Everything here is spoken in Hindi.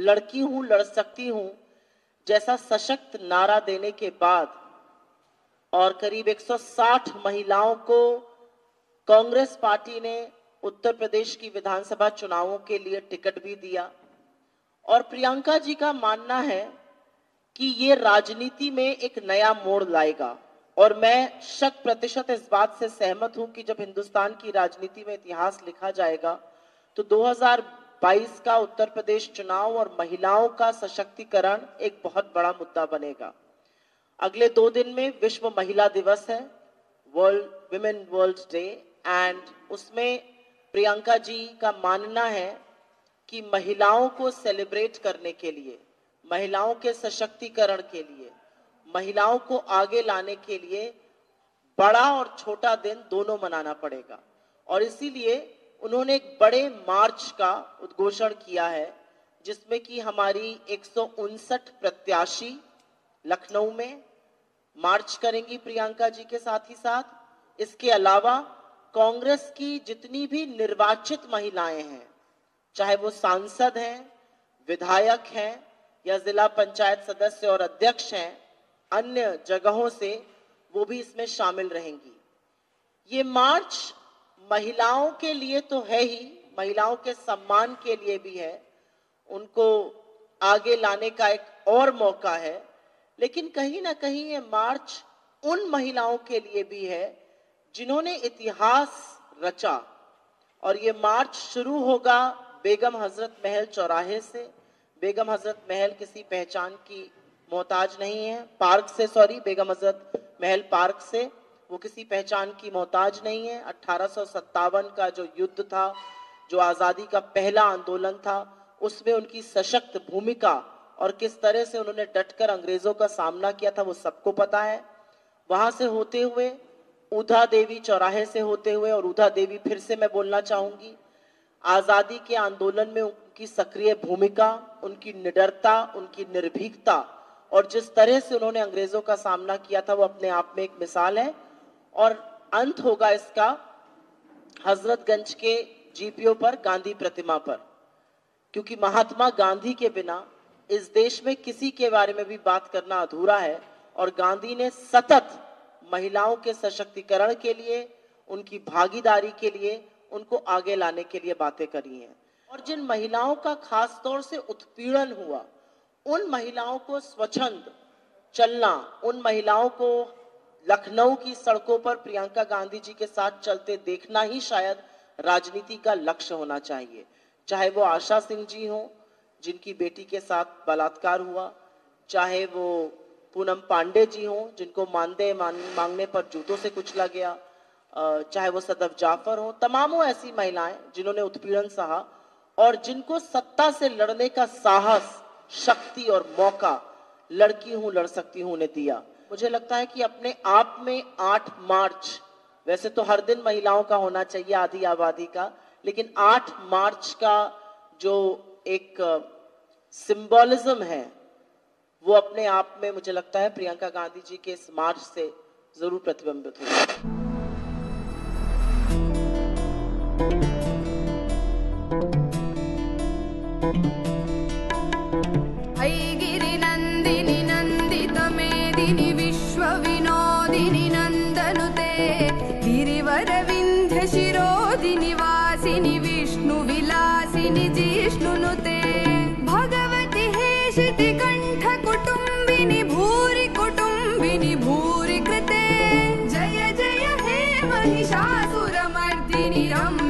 लड़की हूं लड़ सकती हूं जैसा सशक्त नारा देने के बाद और करीब 160 महिलाओं को कांग्रेस पार्टी ने उत्तर प्रदेश की विधानसभा चुनावों के लिए टिकट भी दिया और प्रियंका जी का मानना है कि ये राजनीति में एक नया मोड़ लाएगा। और मैं 100% इस बात से सहमत हूं कि जब हिंदुस्तान की राजनीति में इतिहास लिखा जाएगा तो 2022 का उत्तर प्रदेश चुनाव और महिलाओं का सशक्तिकरण एक बहुत बड़ा मुद्दा बनेगा। अगले 2 दिन में विश्व महिला दिवस है, world women world day, and उसमें प्रियंका जी का मानना है कि महिलाओं को सेलिब्रेट करने के लिए, महिलाओं के सशक्तिकरण के लिए, महिलाओं को आगे लाने के लिए बड़ा और छोटा दिन दोनों मनाना पड़ेगा। और इसीलिए उन्होंने एक बड़े मार्च का उद्घोषण किया है जिसमें कि हमारी 159 प्रत्याशी लखनऊ में मार्च करेंगी प्रियंका जी के साथ ही साथ। इसके अलावा कांग्रेस की जितनी भी निर्वाचित महिलाएं हैं, चाहे वो सांसद हैं, विधायक हैं या जिला पंचायत सदस्य और अध्यक्ष हैं, अन्य जगहों से, वो भी इसमें शामिल रहेंगी। ये मार्च महिलाओं के लिए तो है ही, महिलाओं के सम्मान के लिए भी है, उनको आगे लाने का एक और मौका है, लेकिन कहीं ना कहीं ये मार्च उन महिलाओं के लिए भी है जिन्होंने इतिहास रचा। और ये मार्च शुरू होगा बेगम हजरत महल चौराहे से। बेगम हजरत महल किसी पहचान की मोहताज नहीं है, पार्क से, सॉरी, बेगम हजरत महल पार्क से, वो किसी पहचान की मोहताज नहीं है। 1857 का जो युद्ध था, जो आजादी का पहला आंदोलन था, उसमें उनकी सशक्त भूमिका और किस तरह से उन्होंने डटकर अंग्रेजों का सामना किया था वो सबको पता है। वहां से होते हुए ऊधा देवी चौराहे से होते हुए, और ऊधा देवी फिर से मैं बोलना चाहूंगी, आजादी के आंदोलन में उनकी सक्रिय भूमिका, उनकी निडरता, उनकी निर्भीकता और जिस तरह से उन्होंने अंग्रेजों का सामना किया था वो अपने आप में एक मिसाल है। और अंत होगा इसका हजरतगंज के जीपीओ पर, गांधी प्रतिमा पर, क्योंकि महात्मा गांधी के बिना इस देश में किसी के बारे में भी बात करना अधूरा है। और गांधी ने सतत महिलाओं के सशक्तिकरण के लिए, उनकी भागीदारी के लिए, उनको आगे लाने के लिए बातें करी हैं। और जिन महिलाओं का खास तौर से उत्पीड़न हुआ, उन महिलाओं को स्वच्छंद चलना, उन महिलाओं को लखनऊ की सड़कों पर प्रियंका गांधी जी के साथ चलते देखना ही शायद राजनीति का लक्ष्य होना चाहिए। चाहे वो आशा सिंह जी हों जिनकी बेटी के साथ बलात्कार हुआ, चाहे वो पूनम पांडे जी हों जिनको मानदेय मांगने पर जूतों से कुचला गया, चाहे वो सदफ जाफर हो, तमामों ऐसी महिलाएं जिन्होंने उत्पीड़न सहा और जिनको सत्ता से लड़ने का साहस, शक्ति और मौका लड़की हूं लड़ सकती हूं ने दिया। मुझे लगता है कि अपने आप में 8 मार्च, वैसे तो हर दिन महिलाओं का होना चाहिए आधी आबादी का, लेकिन 8 मार्च का जो एक सिंबोलिज्म है वो अपने आप में मुझे लगता है प्रियंका गांधी जी के इस मार्च से जरूर प्रतिबिंबित होगा। गिरिनंदिनी नंदित मेदिनी विश्व विनोदिनी नंदनुते गिरिवर विंध्य शिरोदिनी वासिनी विष्णु विलासिनी जिष्णुनुते भगवती हेशिति कंठ कुटुंबिनी भूरि कृते जय जय हे महिषासुरमर्दिनी रम्य